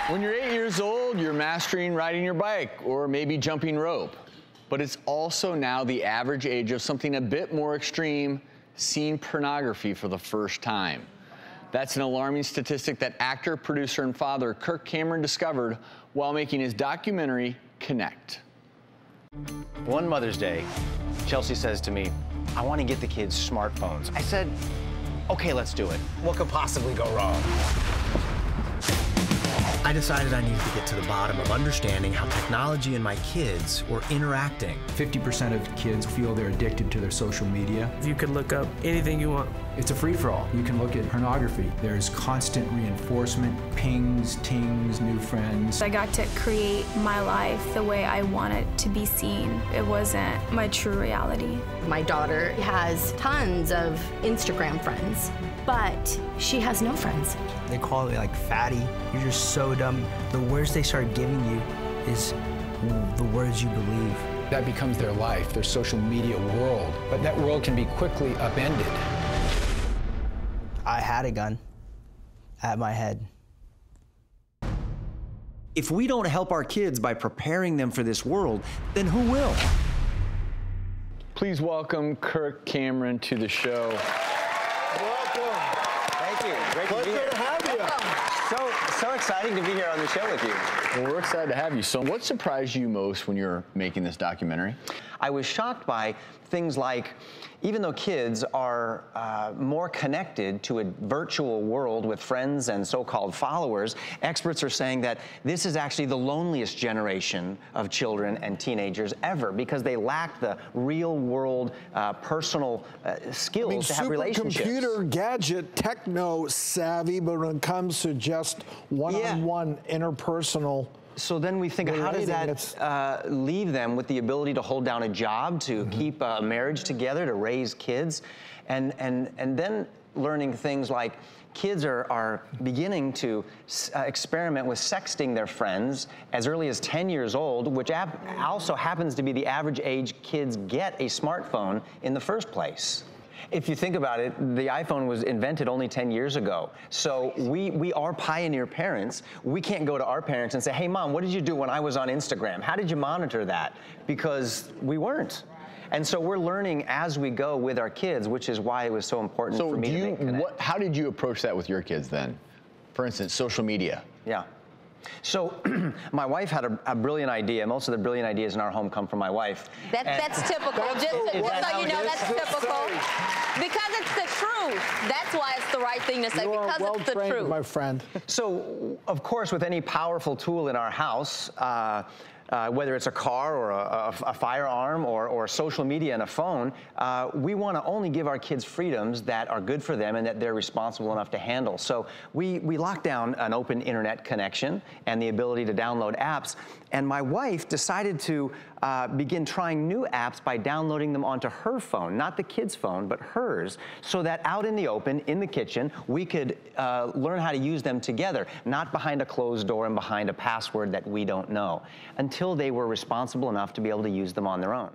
When you're 8 years old, you're mastering riding your bike or maybe jumping rope. But it's also now the average age of something a bit more extreme, seeing pornography for the first time. That's an alarming statistic that actor, producer, and father Kirk Cameron discovered while making his documentary, Connect. One Mother's Day, Chelsea says to me, I want to get the kids smartphones. I said, okay, let's do it. What could possibly go wrong? I decided I needed to get to the bottom of understanding how technology and my kids were interacting. 50% of kids feel they're addicted to their social media. You could look up anything you want. It's a free-for-all. You can look at pornography. There's constant reinforcement, pings, tings, new friends. I got to create my life the way I want it to be seen. It wasn't my true reality. My daughter has tons of Instagram friends, but she has no friends. They call it like fatty. You're just so dumb. The words they start giving you is the words you believe. That becomes their life, their social media world. But that world can be quickly upended. I had a gun at my head. If we don't help our kids by preparing them for this world, then who will? Please welcome Kirk Cameron to the show. Welcome. Thank you. Great to be here. Pleasure to have you. So exciting to be here on the show with you. Well, we're excited to have you. So what surprised you most when you're making this documentary? I was shocked by things like, even though kids are more connected to a virtual world with friends and so-called followers, experts are saying that this is actually the loneliest generation of children and teenagers ever because they lack the real-world personal skills to have relationships. Computer, gadget, techno savvy, but when it comes to just one-on-one interpersonal. So then we think, how does that leave them with the ability to hold down a job, to keep a marriage together, to raise kids, and then learning things like kids are beginning to experiment with sexting their friends as early as 10 years old, which also happens to be the average age kids get a smartphone in the first place. If you think about it, the iPhone was invented only 10 years ago. So we are pioneer parents. We can't go to our parents and say, hey, Mom, what did you do when I was on Instagram? How did you monitor that? Because we weren't. And so we're learning as we go with our kids, which is why it was so important for me to make Connect. How did you approach that with your kids then? For instance, social media. Yeah. So my wife had a brilliant idea. Most of the brilliant ideas in our home come from my wife. That's typical. Just so you know, that's typical. Because it's the truth. That's why it's the right thing to say, because it's the truth. My friend. So, of course, with any powerful tool in our house, whether it's a car or a firearm or social media and a phone, we want to only give our kids freedoms that are good for them and that they're responsible enough to handle. So we locked down an open internet connection and the ability to download apps. And my wife decided to begin trying new apps by downloading them onto her phone, not the kid's phone, but hers, so that out in the open, in the kitchen, we could learn how to use them together, not behind a closed door and behind a password that we don't know, until they were responsible enough to be able to use them on their own.